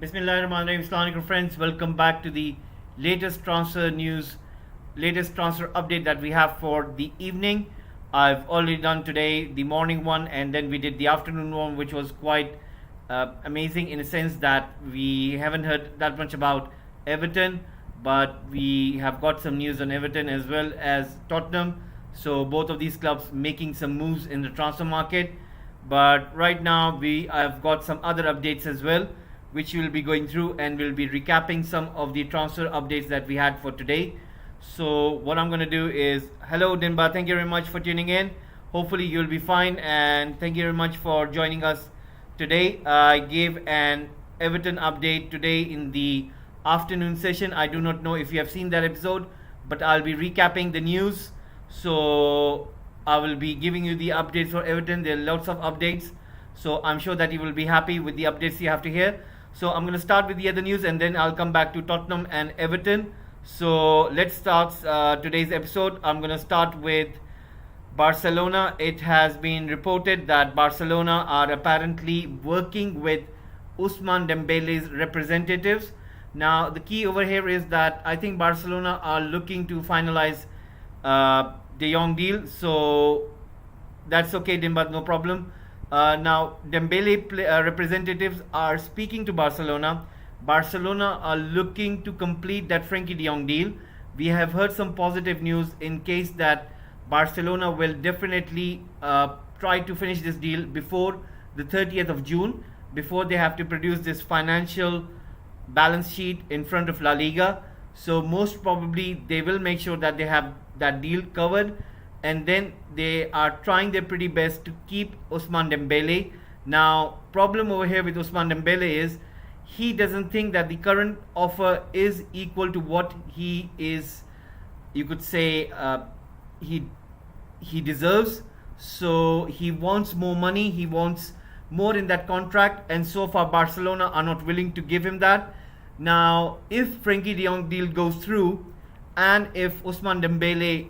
Bismillahirrahmanirrahim. Assalamu alaikum friends. Welcome back to the latest transfer news, latest transfer update that we have for the evening. I've already done today the morning one, and then we did the afternoon one, which was quite amazing in a sense that we haven't heard that much about Everton, but we have got some news on Everton as well as Tottenham. So both of these clubs making some moves in the transfer market. But right now we have got some other updates as well, which we'll be going through, and we'll be recapping some of the transfer updates that we had for today. So what I'm going to do is, hello Dinba, thank you very much for tuning in. Hopefully you'll be fine, and thank you very much for joining us today. I gave an Everton update today in the afternoon session. I do not know if you have seen that episode, but I'll be recapping the news. So I will be giving you the updates for Everton. There are lots of updates, so I'm sure that you will be happy with the updates you have to hear. So I'm going to start with the other news, and then I'll come back to Tottenham and Everton. So let's start today's episode. I'm going to start with Barcelona. It has been reported that Barcelona are apparently working with Ousmane Dembele's representatives. Now the key over here is that I think Barcelona are looking to finalize De Jong deal. So that's okay, Dimba, no problem. Now, Dembele representatives are speaking to Barcelona. Barcelona are looking to complete that Frenkie de Jong deal. We have heard some positive news in case that Barcelona will definitely try to finish this deal before the 30th of June, before they have to produce this financial balance sheet in front of La Liga. So most probably they will make sure that they have that deal covered, and then they are trying their pretty best to keep Ousmane Dembele. Now, problem over here with Ousmane Dembele is he doesn't think that the current offer is equal to what he is, you could say, he deserves. So he wants more money, he wants more in that contract, and so far Barcelona are not willing to give him that. Now, if Frenkie de Jong deal goes through, and if Ousmane Dembele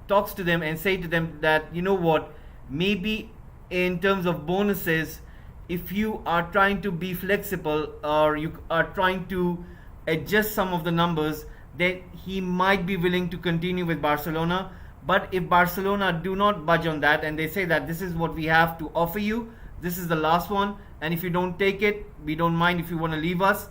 talks to them and say to them that, you know what, maybe in terms of bonuses, if you are trying to be flexible or you are trying to adjust some of the numbers, then he might be willing to continue with Barcelona. But if Barcelona do not budge on that and they say that this is what we have to offer you, this is the last one, and if you don't take it, we don't mind if you want to leave us.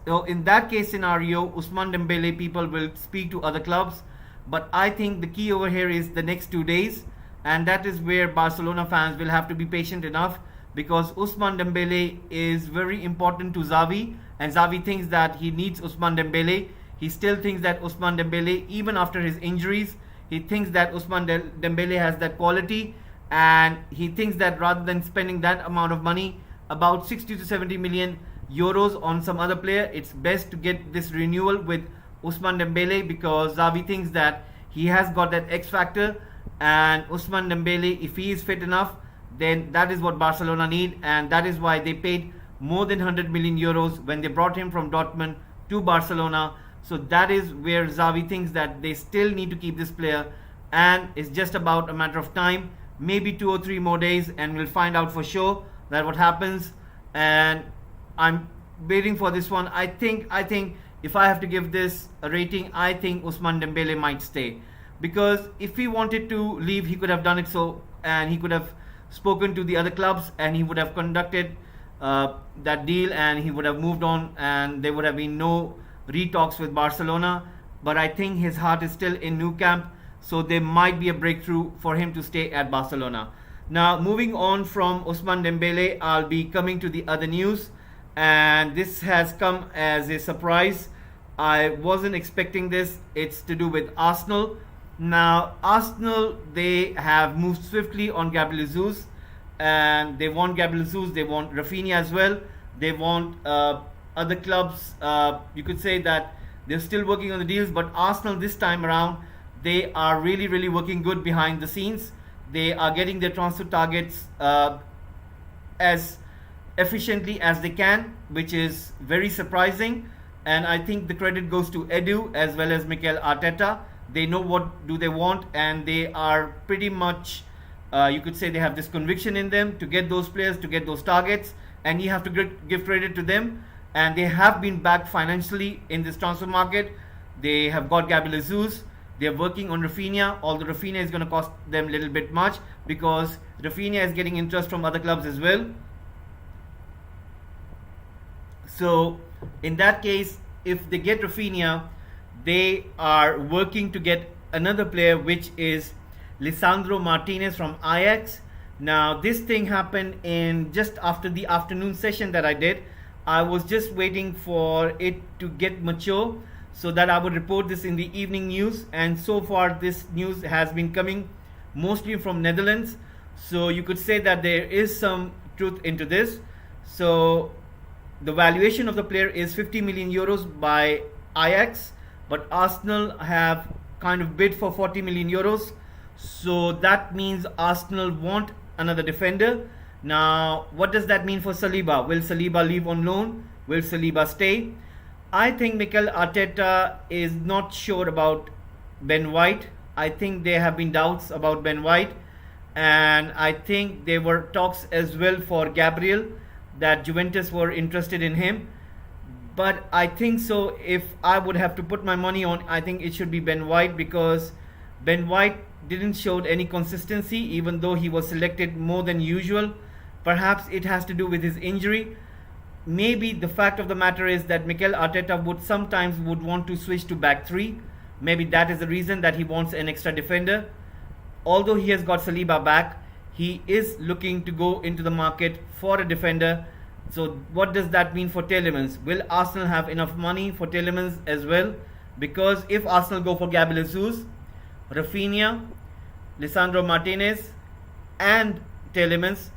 So in that case scenario, Ousmane Dembele people will speak to other clubs. But I think the key over here is the next 2 days, and that is where Barcelona fans will have to be patient enough, because Ousmane Dembele is very important to Xavi, and Xavi thinks that he needs Ousmane Dembele. He still thinks that Ousmane Dembele, even after his injuries, he thinks that Ousmane Dembele has that quality, and he thinks that rather than spending that amount of money, about 60 to 70 million euros on some other player, it's best to get this renewal with Ousmane Dembele, because Xavi thinks that he has got that X factor, and Ousmane Dembele, if he is fit enough, then that is what Barcelona need, and that is why they paid more than 100 million euros when they brought him from Dortmund to Barcelona. So that is where Xavi thinks that they still need to keep this player, and it's just about a matter of time, maybe 2 or 3 more days, and we'll find out for sure that what happens. And I'm waiting for this one. I think if I have to give this a rating, I think Ousmane Dembele might stay, because if he wanted to leave, he could have done it so, and he could have spoken to the other clubs, and he would have conducted that deal, and he would have moved on, and there would have been no retalks with Barcelona. But I think his heart is still in Nou Camp, so there might be a breakthrough for him to stay at Barcelona. Now, moving on from Ousmane Dembele, I'll be coming to the other news, and this has come as a surprise. I wasn't expecting this. It's to do with Arsenal. Now, Arsenal, they have moved swiftly on Gabriel Jesus, and they want Gabriel Jesus, they want Rafinha as well, they want other clubs. You could say that they're still working on the deals, but Arsenal this time around, they are really working good behind the scenes. They are getting their transfer targets as efficiently as they can, which is very surprising. And I think the credit goes to Edu as well as Mikel Arteta. They know what do they want, and they are pretty much, you could say, they have this conviction in them to get those players, to get those targets, and you have to give credit to them. and they have been backed financially in this transfer market. They have got Gabriel Jesus. They're working on Rafinha, although Rafinha is going to cost them a little bit much because Rafinha is getting interest from other clubs as well. So in that case, if they get Rafinha, they are working to get another player, which is Lisandro Martinez from Ajax. Now this thing happened in just after the afternoon session that I did. I was just waiting for it to get mature so that I would report this in the evening news, and so far this news has been coming mostly from Netherlands, so you could say that there is some truth into this. So the valuation of the player is 50 million euros by Ajax, but Arsenal have kind of bid for 40 million euros. So that means Arsenal want another defender. Now, what does that mean for Saliba? Will Saliba leave on loan? Will Saliba stay? I think Mikel Arteta is not sure about Ben White. I think there have been doubts about Ben White, and I think there were talks as well for Gabriel, that Juventus were interested in him. But I think so, if I would have to put my money on, I think it should be Ben White, because Ben White didn't show any consistency even though he was selected more than usual. Perhaps it has to do with his injury. Maybe the fact of the matter is that Mikel Arteta would sometimes want to switch to back three. Maybe that is the reason that he wants an extra defender. Although he has got Saliba back, he is looking to go into the market for a defender. So what does that mean for Tielemans? Will Arsenal have enough money for Tielemans as well? Because if Arsenal go for Gabriel Jesus, Rafinha, Lisandro Martinez and Tielemans,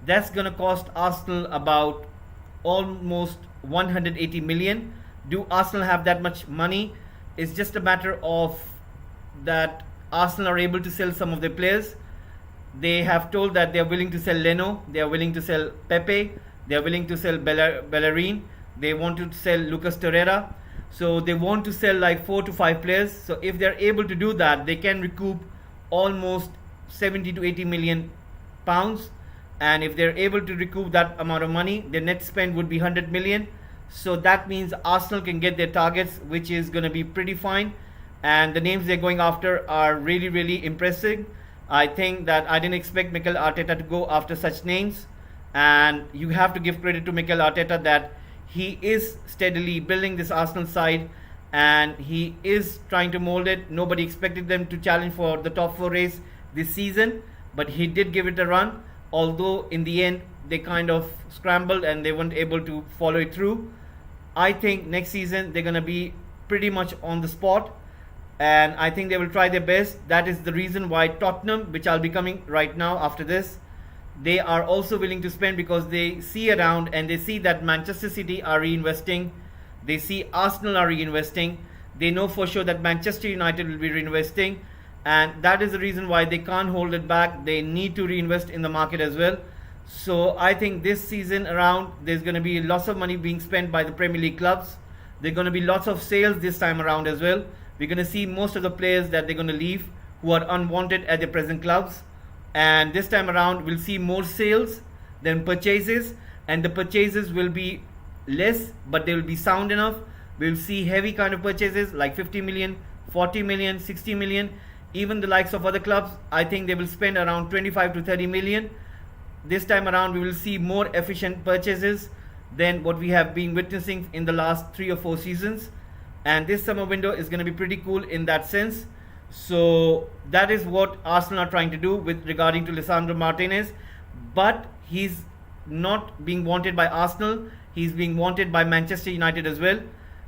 that's going to cost Arsenal about almost 180 million. Do Arsenal have that much money? It's just a matter of that Arsenal are able to sell some of their players. They have told that they are willing to sell Leno, they are willing to sell Pepe, they are willing to sell Bellerin, they want to sell Lucas Torreira. So they want to sell like 4 to 5 players. So if they are able to do that, they can recoup almost 70 to 80 million pounds. And if they're able to recoup that amount of money, their net spend would be 100 million. So that means Arsenal can get their targets, which is going to be pretty fine. And the names they're going after are really, really impressive. I think that I didn't expect Mikel Arteta to go after such names. And you have to give credit to Mikel Arteta that he is steadily building this Arsenal side and he is trying to mold it. Nobody expected them to challenge for the top 4 race this season, but he did give it a run. Although in the end they kind of scrambled and they weren't able to follow it through. I think next season they're going to be pretty much on the spot, and I think they will try their best. That is the reason why Tottenham, which I'll be coming right now after this, they are also willing to spend, because they see around and they see that Manchester City are reinvesting, they see Arsenal are reinvesting, they know for sure that Manchester United will be reinvesting, and that is the reason why they can't hold it back. They need to reinvest in the market as well. So I think this season around there's going to be lots of money being spent by the Premier League clubs. There are going to be lots of sales this time around as well. We're going to see most of the players that they're going to leave who are unwanted at their present clubs. And this time around we'll see more sales than purchases, and the purchases will be less, but they will be sound enough. We'll see heavy kind of purchases like 50 million, 40 million, 60 million. Even the likes of other clubs, I think they will spend around 25 to 30 million. This time around we will see more efficient purchases than what we have been witnessing in the last 3 or 4 seasons, and this summer window is going to be pretty cool in that sense. So that is what Arsenal are trying to do with regarding to Lisandro Martinez. But he's not being wanted by Arsenal, he's being wanted by Manchester United as well.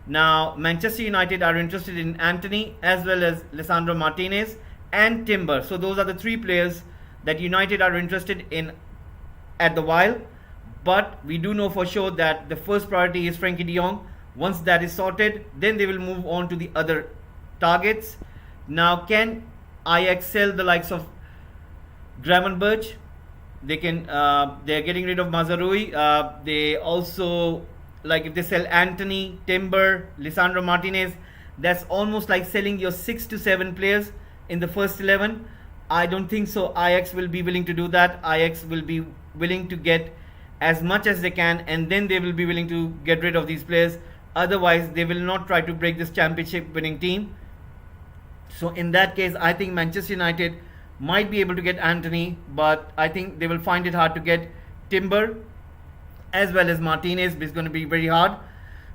Now Manchester United are interested in Anthony as well as Lisandro Martinez and Timber. So those are the 3 players that United are interested in at the while. But we do know for sure that the first priority is Frenkie de Jong. Once that is sorted, then they will move on to the other targets. Now, can Ajax sell the likes of Gravenberch? They can. They are getting rid of Mazraoui. They also, like, if they sell Anthony, Timber, Lisandro Martinez, that's almost like selling your 6 to 7 players in the first 11. I don't think so. Ajax will be willing to do that. Ajax will be willing to get as much as they can, and then they will be willing to get rid of these players. Otherwise, they will not try to break this championship winning team. So in that case, I think Manchester United might be able to get Anthony, but I think they will find it hard to get Timber as well as Martinez. It's going to be very hard.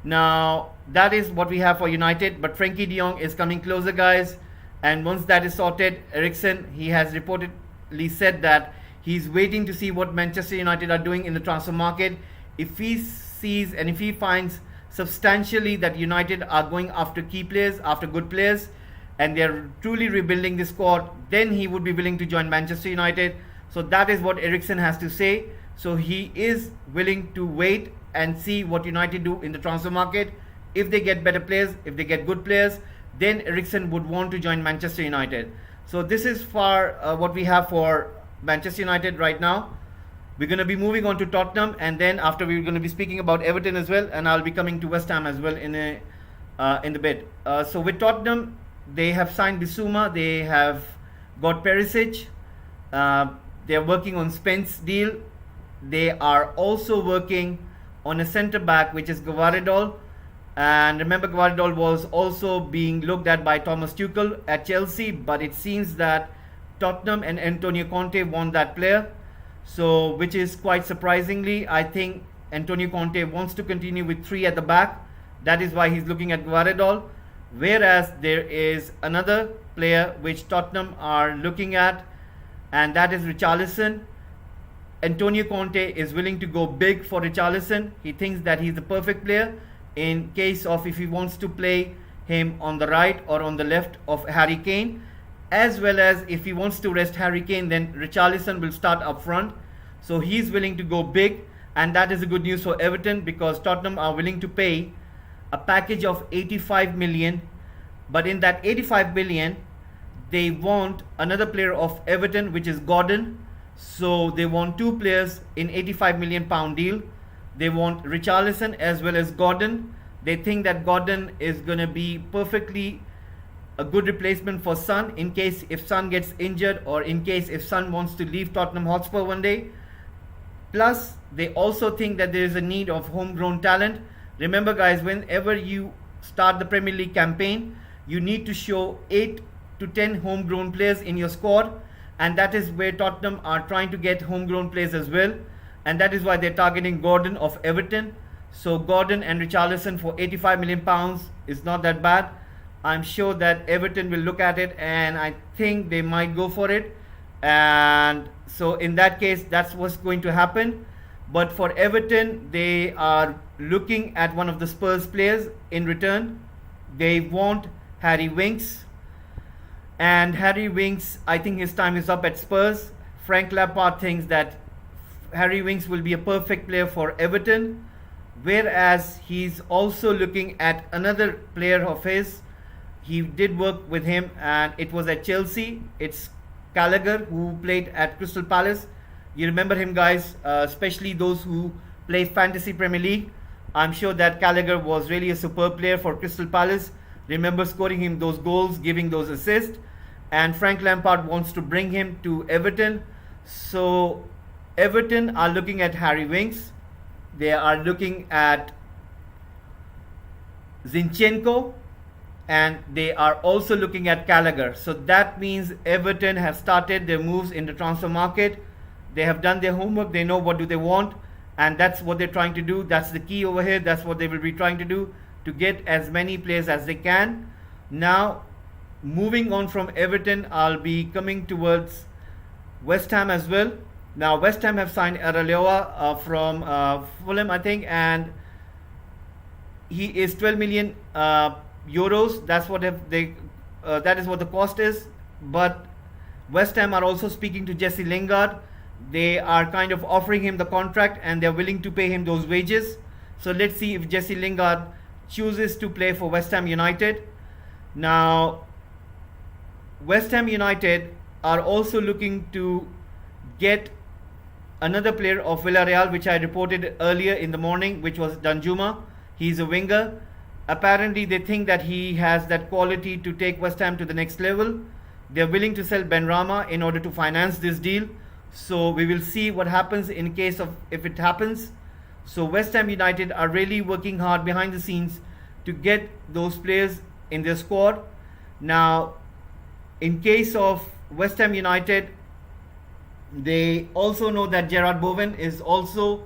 Now, that is what we have for United, but Frankie de Jong is coming closer, guys. And once that is sorted, Eriksen, he has reportedly said that he's waiting to see what Manchester United are doing in the transfer market. If he sees and if he finds substantially that United are going after key players, after good players, and they're truly rebuilding the squad, then he would be willing to join Manchester United. So that is what Eriksen has to say. So he is willing to wait and see what United do in the transfer market. If they get better players, if they get good players, then Eriksen would want to join Manchester United. So this is for what we have for Manchester United right now. We're going to be moving on to Tottenham, and then after we're going to be speaking about Everton as well, and I'll be coming to West Ham as well in the bit. So with Tottenham, they have signed Bissouma, they have got Perisic, they are working on Spence deal. They are also working on a centre back, which is Gvardiol. And remember, Gvardiol was also being looked at by Thomas Tuchel at Chelsea, but it seems that Tottenham and Antonio Conte want that player. So, which is quite surprisingly, I think Antonio Conte wants to continue with 3 at the back. That is why he's looking at Gvardiol. Whereas there is another player which Tottenham are looking at, and that is Richarlison. Antonio Conte is willing to go big for Richarlison. He thinks that he's the perfect player in case of if he wants to play him on the right or on the left of Harry Kane, as well as if he wants to rest Harry Kane, then Richarlison will start up front. So he's willing to go big, and that is a good news for Everton, because Tottenham are willing to pay a package of 85 million, but in that 85 million they want another player of Everton, which is Gordon. So they want 2 players in 85 million pound deal. They want Richarlison as well as Gordon. They think that Gordon is going to be perfectly a good replacement for Son in case if Son gets injured, or in case if Son wants to leave Tottenham Hotspur one day. Plus, they also think that there is a need of homegrown talent. Remember, guys, whenever you start the Premier League campaign, you need to show 8 to 10 homegrown players in your squad, and that is where Tottenham are trying to get homegrown players as well, and that is why they're targeting Gordon of Everton. So Gordon and Richarlison for 85 million pounds is not that bad. I'm sure that Everton will look at it, and I think they might go for it. And so in that case, that's what's going to happen. But for Everton, they are looking at one of the Spurs players in return. They want Harry Winks, and Harry Winks, I think his time is up at Spurs. Frank Lampard thinks that Harry Winks will be a perfect player for Everton, whereas he's also looking at another player of his. He did work with him, and it was at Chelsea. It's Gallagher, who played at Crystal Palace. You remember him, guys, especially those who play Fantasy Premier League. I'm sure that Gallagher was really a superb player for Crystal Palace. Remember scoring him those goals, giving those assists. And Frank Lampard wants to bring him to Everton. So Everton are looking at Harry Winks. They are looking at Zinchenko, and they are also looking at Gallagher. So that means Everton have started their moves in the transfer market. They have done their homework. They know what do they want, and that's what they're trying to do. That's the key over here. That's what they will be trying to do, to get as many players as they can. Now, moving on from Everton, I'll be coming towards West Ham as well. Now, West Ham have signed Araleoa from Fulham, I think, and he is 12 million euros. That's what that is what the cost is. But West Ham are also speaking to Jesse Lingard. They are kind of offering him the contract, and they're willing to pay him those wages. So let's see if Jesse Lingard chooses to play for West Ham United. Now, West Ham United are also looking to get another player of Villarreal, which I reported earlier in the morning, which was Danjuma. He's a winger. Apparently, they think that he has that quality to take West Ham to the next level. They're willing to sell Benrahma in order to finance this deal. So we will see what happens in case of if it happens. So West Ham United are really working hard behind the scenes to get those players in their squad. Now, in case of West Ham United, they also know that Gerard Bowen is also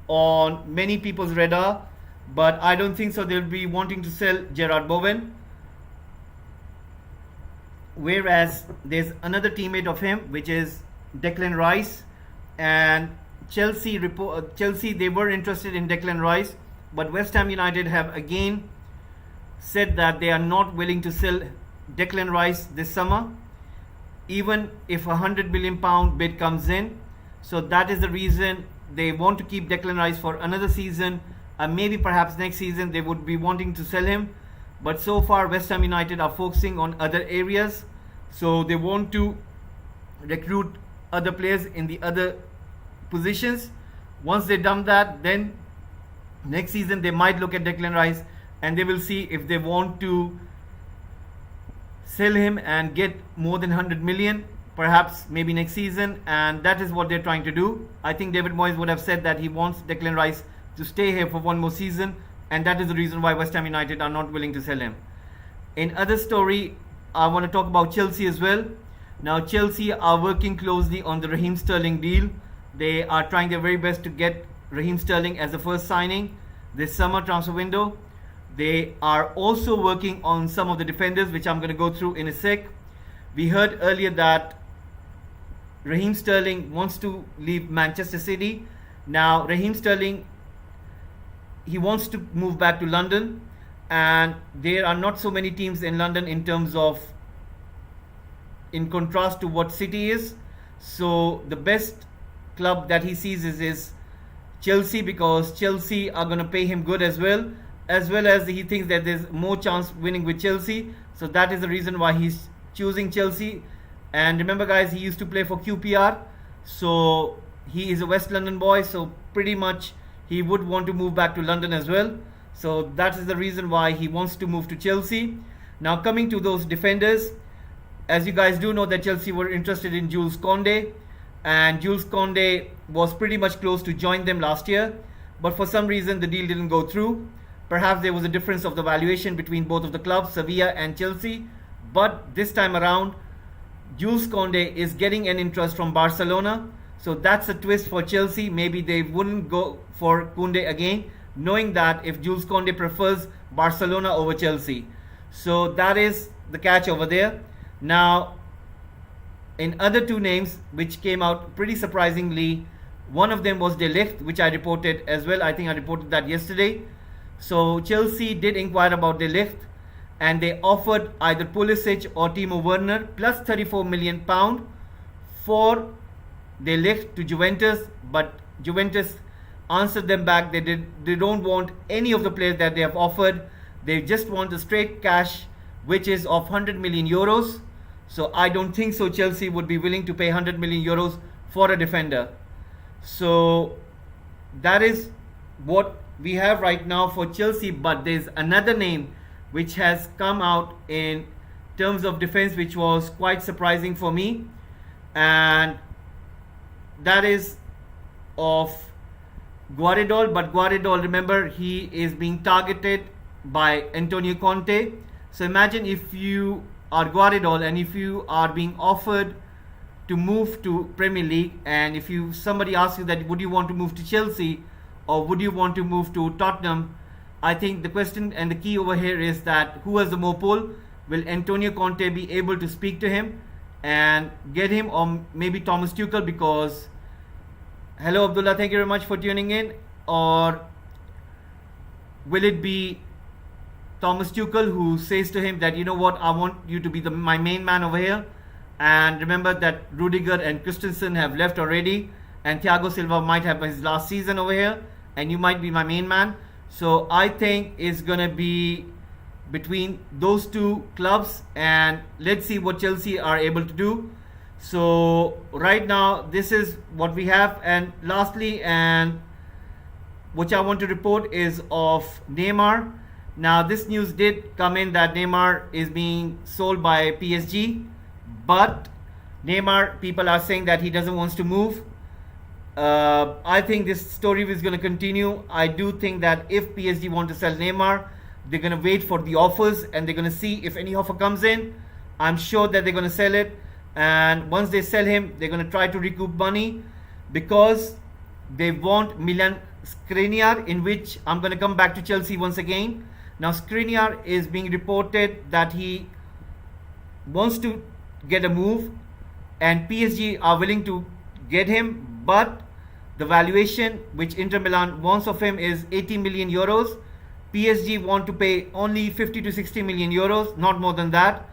on many people's radar, but I don't think so they'll be wanting to sell Gerard Bowen. Whereas there's another teammate of him, which is Declan Rice, and Chelsea they were interested in Declan Rice, but West Ham United have again said that they are not willing to sell Declan Rice this summer, even if £100 million bid comes in. So that is the reason they want to keep Declan Rice for another season, and maybe perhaps next season they would be wanting to sell him. But so far West Ham United are focusing on other areas, so they want to recruit other players in the other positions. Once they've done that, then next season they might look at Declan Rice and they will see if they want to sell him and get more than 100 million, perhaps maybe next season, and that is what they're trying to do. I think David Moyes would have said that he wants Declan Rice to stay here for one more season, and that is the reason why West Ham United are not willing to sell him. In other story, I want to talk about Chelsea as well. Now Chelsea are working closely on the Raheem Sterling deal. They are trying their very best to get Raheem Sterling as the first signing this summer transfer window. They are also working on some of the defenders, which I'm going to go through in a sec. We heard earlier that Raheem Sterling wants to leave Manchester City. Now Raheem Sterling, he wants to move back to London, and there are not so many teams in London in contrast to what City is. So the best club that he sees is Chelsea, because Chelsea are going to pay him good as well as he thinks that there's more chance winning with Chelsea. So that is the reason why he's choosing Chelsea. And remember guys, he used to play for QPR, so he is a West London boy, so pretty much he would want to move back to London as well. So that is the reason why he wants to move to Chelsea. Now coming to those defenders, as you guys do know that Chelsea were interested in Jules Koundé, and Jules Koundé was pretty much close to join them last year, but for some reason the deal didn't go through. Perhaps there was a difference of the valuation between both of the clubs, Sevilla and Chelsea, but this time around Jules Koundé is getting an interest from Barcelona. So that's a twist for Chelsea. Maybe they wouldn't go for Koundé again, knowing that if Jules Koundé prefers Barcelona over Chelsea. So that is the catch over there. Now, in other two names which came out pretty surprisingly, one of them was De Ligt, which I reported as well. I think I reported that yesterday. So Chelsea did inquire about De Ligt, and they offered either Pulisic or Timo Werner plus £34 million for De Ligt to Juventus, but Juventus answered them back. They don't want any of the players that they have offered. They just want the straight cash, which is of 100 million euros. So I don't think so Chelsea would be willing to pay 100 million euros for a defender. So that is what we have right now for Chelsea. But there's another name which has come out in terms of defense, which was quite surprising for me, and that is of Guardiola. But Guardiola, remember, he is being targeted by Antonio Conte. So imagine if you are Guardiola and if you are being offered to move to Premier League, and if somebody asks you that would you want to move to Chelsea or would you want to move to Tottenham, I think the question and the key over here is that who has the more pull? Will Antonio Conte be able to speak to him and get him, or maybe Thomas Tuchel? Because hello Abdullah, thank you very much for tuning in. Or will it be Thomas Tuchel who says to him that, you know what, I want you to be my main man over here? And remember that Rudiger and Christensen have left already, and Thiago Silva might have his last season over here, and you might be my main man. So I think it's going to be between those two clubs, and let's see what Chelsea are able to do. So right now this is what we have. And lastly, and which I want to report, is of Neymar. Now this news did come in that Neymar is being sold by PSG, but Neymar, people are saying that he doesn't want to move. I think this story is going to continue. I do think that if PSG want to sell Neymar, they're going to wait for the offers and they're going to see if any offer comes in. I'm sure that they're going to sell it. And once they sell him, they're going to try to recoup money because they want Milan Skriniar, in which I'm going to come back to Chelsea once again. Now, Skriniar is being reported that he wants to get a move and PSG are willing to get him, but the valuation which Inter Milan wants of him is 80 million euros. PSG want to pay only 50 to 60 million euros, not more than that.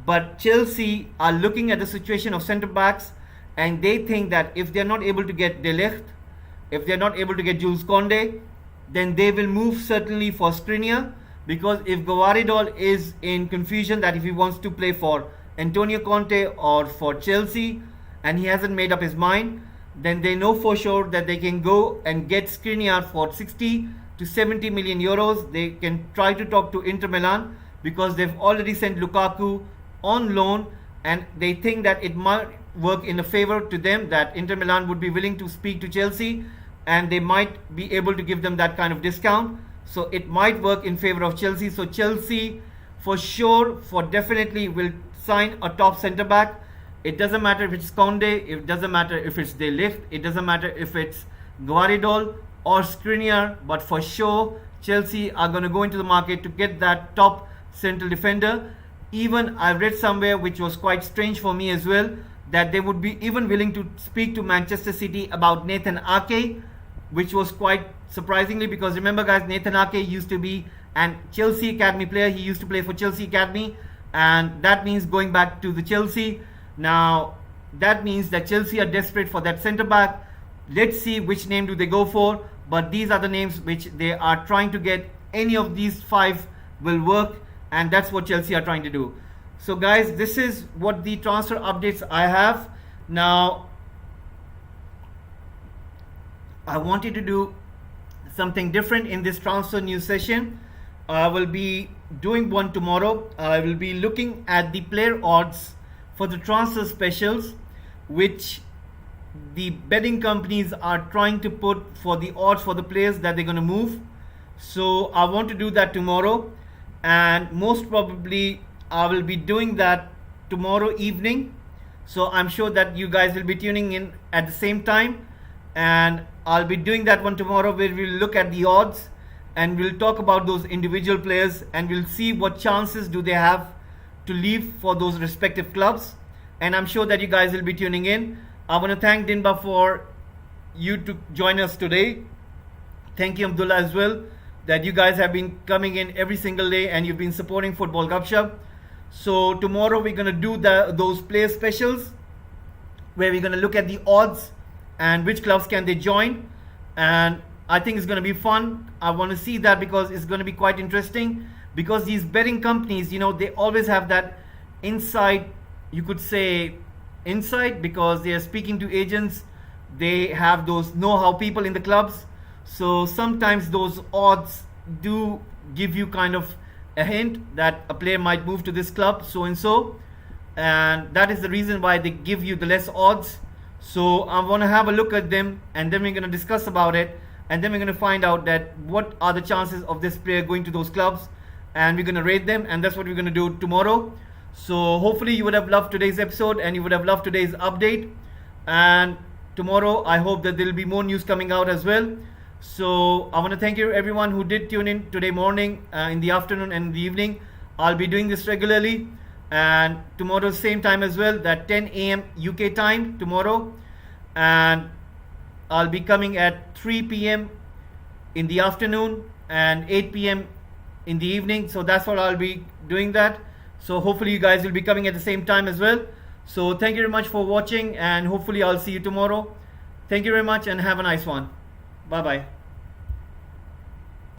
But Chelsea are looking at the situation of centre backs and they think that if they're not able to get De Ligt, if they're not able to get Jules Koundé, then they will move certainly for Skriniar, because if Gvardiol is in confusion that if he wants to play for Antonio Conte or for Chelsea and he hasn't made up his mind, then they know for sure that they can go and get Skriniar for 60 to 70 million euros. They can try to talk to Inter Milan because they've already sent Lukaku on loan and they think that it might work in a favor to them, that Inter Milan would be willing to speak to Chelsea and they might be able to give them that kind of discount. So it might work in favor of Chelsea. So Chelsea for sure, for definitely will sign a top centre back. It doesn't matter if it's Koundé, it doesn't matter if it's De Ligt, it doesn't matter if it's Gvardiol or Skriniar, but for sure Chelsea are going to go into the market to get that top central defender. Even I read somewhere, which was quite strange for me as well, that they would be even willing to speak to Manchester City about Nathan Ake, which was quite surprisingly, because remember guys, Nathan Ake used to be an Chelsea Academy player. He used to play for Chelsea Academy, and that means going back to the Chelsea. Now that means that Chelsea are desperate for that centre back. Let's see which name do they go for, but these are the names which they are trying to get. Any of these five will work, and that's what Chelsea are trying to do. So guys, this is what the transfer updates I have. Now I wanted to do something different in this transfer news session. I will be doing one tomorrow. I will be looking at the player odds for the transfer specials, which the betting companies are trying to put for the odds for the players that they're going to move. So I want to do that tomorrow, and most probably I will be doing that tomorrow evening. So I'm sure that you guys will be tuning in at the same time, and I'll be doing that one tomorrow where we'll look at the odds and we'll talk about those individual players and we'll see what chances do they have to leave for those respective clubs. And I'm sure that you guys will be tuning in. I want to thank Dinba for you to join us today. Thank you Abdullah as well, that you guys have been coming in every single day and you've been supporting Football Gupshup. So tomorrow we're going to do those player specials where we're going to look at the odds and which clubs can they join, and I think it's going to be fun. I want to see that because it's going to be quite interesting, because these betting companies, you know, they always have that inside, you could say inside, because they are speaking to agents, they have those know-how people in the clubs. So sometimes those odds do give you kind of a hint that a player might move to this club so and so, and that is the reason why they give you the less odds. So I want to have a look at them and then we're going to discuss about it, and then we're going to find out that what are the chances of this player going to those clubs, and we're going to rate them, and that's what we're going to do tomorrow. So hopefully you would have loved today's episode and you would have loved today's update, and tomorrow I hope that there will be more news coming out as well. So I want to thank you everyone who did tune in today morning, in the afternoon and in the evening. I'll be doing this regularly, and tomorrow same time as well, that 10 a.m. UK time tomorrow, and I'll be coming at 3 p.m. in the afternoon and 8 p.m. in the evening. So that's what I'll be doing that. So hopefully you guys will be coming at the same time as well. So thank you very much for watching, and hopefully I'll see you tomorrow. Thank you very much and have a nice one. Bye bye.